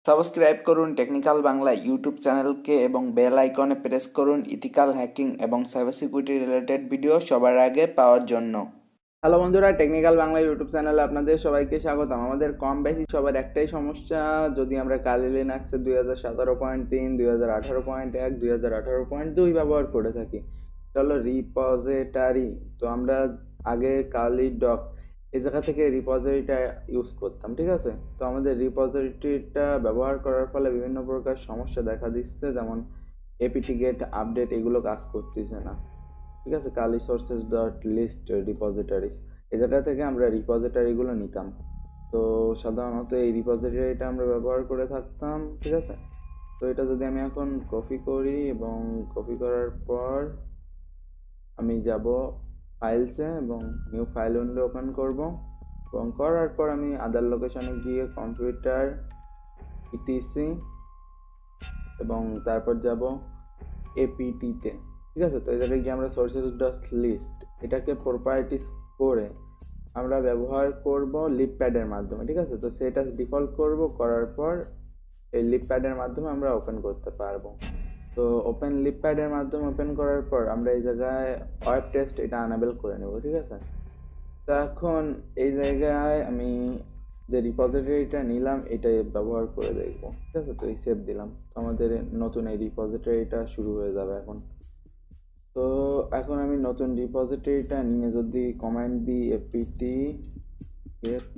Subscribe করুন technical Bangla YouTube চ্যানেলকে এবং বেল আইকনে প্রেস করুন ইথিক্যাল হ্যাকিং এবং সাইবার সিকিউরিটি রিলেটেড ভিডিও সবার আগে পাওয়ার জন্য। হ্যালো বন্ধুরা, টেকনিক্যাল বাংলা ইউটিউব চ্যানেলে আপনাদের সবাইকে স্বাগতম। আমাদের কম বেশি সবার একটাই সমস্যা, যদি আমরা কালি লিনাক্সের 2017.3, 2018.1, 2018.2 ব্যবহার করে থাকি, এটা হলো রিপোজিটরি। তো আমরা আগে কালি ডক এই জায়গা থেকে রিপোজিটরিটা ইউজ করতাম, ঠিক আছে। তো আমাদের রিপোজিটরিটা ব্যবহার করার ফলে বিভিন্ন প্রকার সমস্যা দেখা দিচ্ছে, যেমন এপিটি গেট আপডেট এগুলো কাজ করতেছে না, ঠিক আছে। কালি সোর্সেস ডট লিস্ট রিপোজিটরিজ এই জায়গা থেকে আমরা রিপোজিটরিগুলো নিতাম। তো সাধারণত এই রিপোজিটরিটা আমরা ব্যবহার করে থাকতাম, ঠিক আছে। তো এটা যদি আমি এখন কপি করি এবং কপি করার পর আমি যাব ফাইলসে এবং নিউ ফাইল উইন্ডো ওপেন করব এবং করার পর আমি আদার লোকেশনে গিয়ে কম্পিউটার ইটিসি এবং তারপর যাব এপিটিতে, ঠিক আছে। তো এই জায়গায় গিয়ে আমরা সোর্সেস ডট লিস্ট এটাকে প্রপার্টিস করে আমরা ব্যবহার করব লিপপ্যাডের মাধ্যমে, ঠিক আছে। তো সেটা ডিফল্ট করব, করার পর এই লিপপ্যাডের মাধ্যমে আমরা ওপেন করতে পারবো। তো ওপেন লিপপ্যাডের মাধ্যমে ওপেন করার পর আমরা এই জায়গায় ওয়েব টেস্ট এটা আনেবল করে নেব, ঠিক আছে। তো এখন এই জায়গায় আমি যে রিপোজিটরিটা নিলাম এটা ব্যবহার করে দেখবো, ঠিক আছে। তো এই সেভ দিলাম, তো আমাদের নতুন এই রিপোজিটরিটা শুরু হয়ে যাবে এখন। তো এখন আমি নতুন রিপোজিটরিটা নিয়ে যদি কমান্ড দিই apt get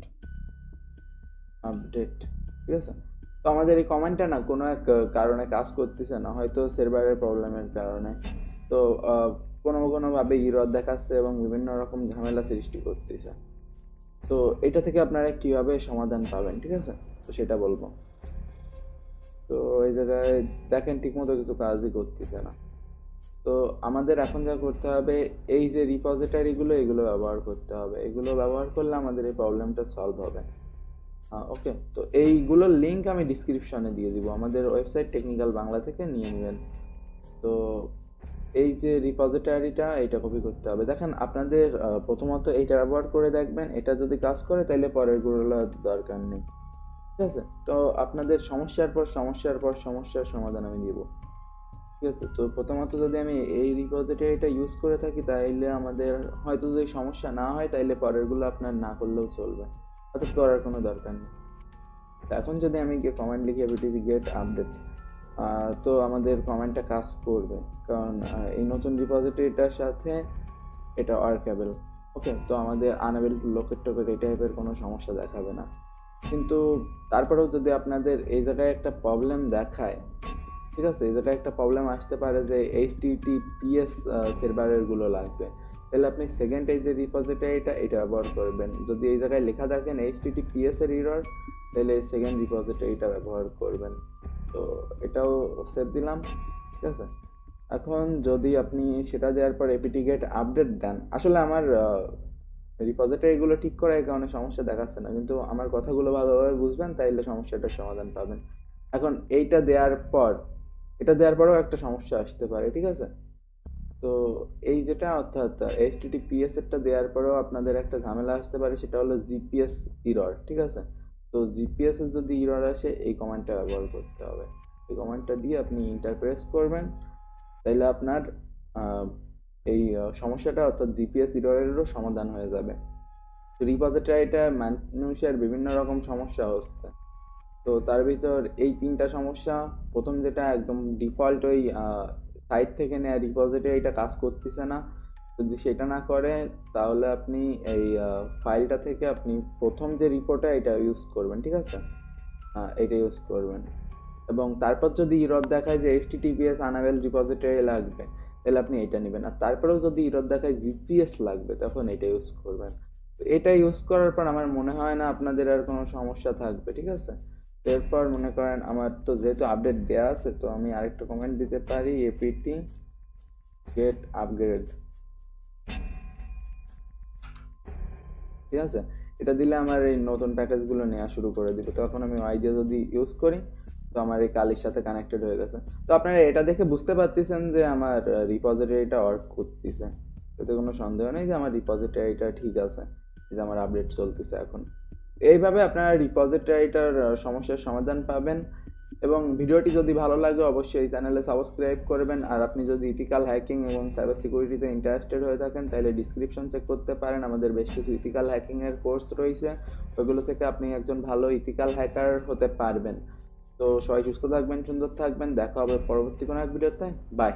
আপডেট, ঠিক আছে। তো আমাদের এই কমান্ডটা না কোনো এক কারণে কাজ করতেছে না, হয়তো সার্ভারের প্রবলেমের কারণে। তো কোনো ভাবে ইরর দেখাচ্ছে এবং বিভিন্ন রকম ঝামেলা সৃষ্টি করতেছে। তো এটা থেকে আপনারা কিভাবে সমাধান পাবেন, ঠিক আছে, তো সেটা বলবো। তো এই জায়গায় দেখেন ঠিকমতো কিছু কাজই করতেছে না। তো আমাদের এখন যা করতে হবে, এই যে রিপোজিটরিগুলো এগুলো ব্যবহার করতে হবে, এগুলো ব্যবহার করলে আমাদের এই প্রবলেমটা সলভ হবে। ওকে, তো এইগুলোর লিঙ্ক আমি ডিসক্রিপশনে দিয়ে দিব, আমাদের ওয়েবসাইট টেকনিক্যাল বাংলা থেকে নিয়ে নেবেন। তো এই যে রিপোজিটরিটা এটা কপি করতে হবে। দেখেন আপনাদের প্রথমত এইটা ব্যবহার করে দেখবেন, এটা যদি কাজ করে তাহলে পরের গুলো দরকার নেই, ঠিক আছে। তো আপনাদের সমস্যার সমাধান আমি দিব, ঠিক আছে। তো প্রথমত যদি আমি এই রিপোজিটরিটা ইউজ করে থাকি তাইলে আমাদের হয়তো যদি সমস্যা না হয় তাইলে পরেরগুলো আপনার না করলেও চলবে, অর্থাৎ করার কোনো দরকার নেই। এখন যদি আমি গিয়ে কমান্ড লিখি apt get আপডেট, তো আমাদের কমান্ডটা কাজ করবে, কারণ এই নতুন রিপোজিটরিটার সাথে এটা ওয়ার্কেবল। ওকে, তো আমাদের আনেবল লোকেট টোকেট এই টাইপের কোনো সমস্যা দেখাবে না। কিন্তু তারপরেও যদি আপনাদের এই জায়গায় একটা প্রবলেম দেখায়, ঠিক আছে, এই জায়গায় একটা প্রবলেম আসতে পারে যে HTTPS সার্ভারের গুলো লাগবে, তাহলে আপনি সেকেন্ড এই যে রিপোজিটরিটা এটা ব্যবহার করবেন। যদি এই জায়গায় লেখা থাকেন HTTPS এর এরর, তাহলে সেকেন্ড রিপোজিটরিটা ব্যবহার করবেন। তো এটাও সেভ দিলাম, ঠিক আছে। এখন যদি আপনি সেটা দেওয়ার পর apt get আপডেট দেন, আসলে আমার রিপোজিটরিগুলো ঠিক করা এই কারণে সমস্যা দেখাচ্ছে না, কিন্তু আমার কথাগুলো ভালোভাবে বুঝবেন তাইলে সমস্যাটার সমাধান পাবেন। এখন এইটা দেওয়ার পর এটা দেওয়ার পরেও একটা সমস্যা আসতে পারে, ঠিক আছে। তো এই যেটা অর্থাৎ HTTPS এরটা দেওয়ার পরেও আপনাদের একটা ঝামেলা আসতে পারে, সেটা হলো জিপিএস ইরর, ঠিক আছে। তো জিপিএস এর যদি ইরর আসে এই কমান্ডটা ব্যবহার করতে হবে। এই কমান্ডটা দিয়ে আপনি ইন্টার প্রেস করবেন, তাইলে আপনার এই সমস্যাটা অর্থাৎ জিপিএস ইররেরও সমাধান হয়ে যাবে। তো রিপোজিটরিটা মানুষের বিভিন্ন রকম সমস্যা হচ্ছে, তো তার ভিতর এই তিনটা সমস্যা। প্রথম যেটা একদম ডিফল্ট ওই সাইট থেকে নেওয়া রিপোজিটরিটা কাজ করতেছে না, যদি সেটা না করে তাহলে আপনি এই ফাইলটা থেকে আপনি প্রথম যে রিপোর্টটা এটা ইউজ করবেন, ঠিক আছে। এটা ইউজ করবেন এবং তারপর যদি ইরর দেখায় যে HTTPS আনাবেল রিপোজিটরি লাগবে, তাহলে আপনি এটা নেবেন। আর তারপরেও যদি ইরর দেখায় জিপিএস লাগবে তখন এটা ইউজ করবেন। তো এটা ইউজ করার পর আমার মনে হয় না আপনাদের আর কোনো সমস্যা থাকবে, ঠিক আছে। এরপর মনে করেন আমার তো যেহেতু আপডেট দেওয়া আছে, তো আমি আরেকটা কমেন্ট দিতে পারি apt get আপগ্রেড, ঠিক আছে। এটা দিলে আমার এই নতুন প্যাকেজগুলো নেওয়া শুরু করে দিবে। তো এখন আমি ওয়াই দিয়ে যদি ইউজ করি, তো আমার এই কালির সাথে কানেক্টেড হয়ে গেছে। তো আপনারা এটা দেখে বুঝতে পারতেছেন যে আমার রিপোজিটরিটা ওয়ার্ক করতেছে, এতে কোনো সন্দেহ নেই যে আমার রিপোজিটরিটা ঠিক আছে, যে আমার আপডেট চলতেছে এখন। এইভাবে আপনারা রিপোজিটরিটার সমস্যার সমাধান পাবেন। এবং ভিডিওটি যদি ভালো লাগে অবশ্যই চ্যানেলে সাবস্ক্রাইব করবেন। আর আপনি যদি ইথিক্যাল হ্যাকিং এবং সাইবার সিকিউরিটিতে ইন্টারেস্টেড হয়ে থাকেন তাহলে ডিসক্রিপশন চেক করতে পারেন, আমাদের বেশ কিছু ইথিক্যাল হ্যাকিং এর কোর্স রয়েছে, ওইগুলো থেকে আপনি একজন ভালো ইথিক্যাল হ্যাকার হতে পারবেন। তো সবাই সুস্থ থাকবেন, সুন্দর থাকবেন, দেখা হবে পরবর্তী কোনো এক ভিডিওতে। বাই।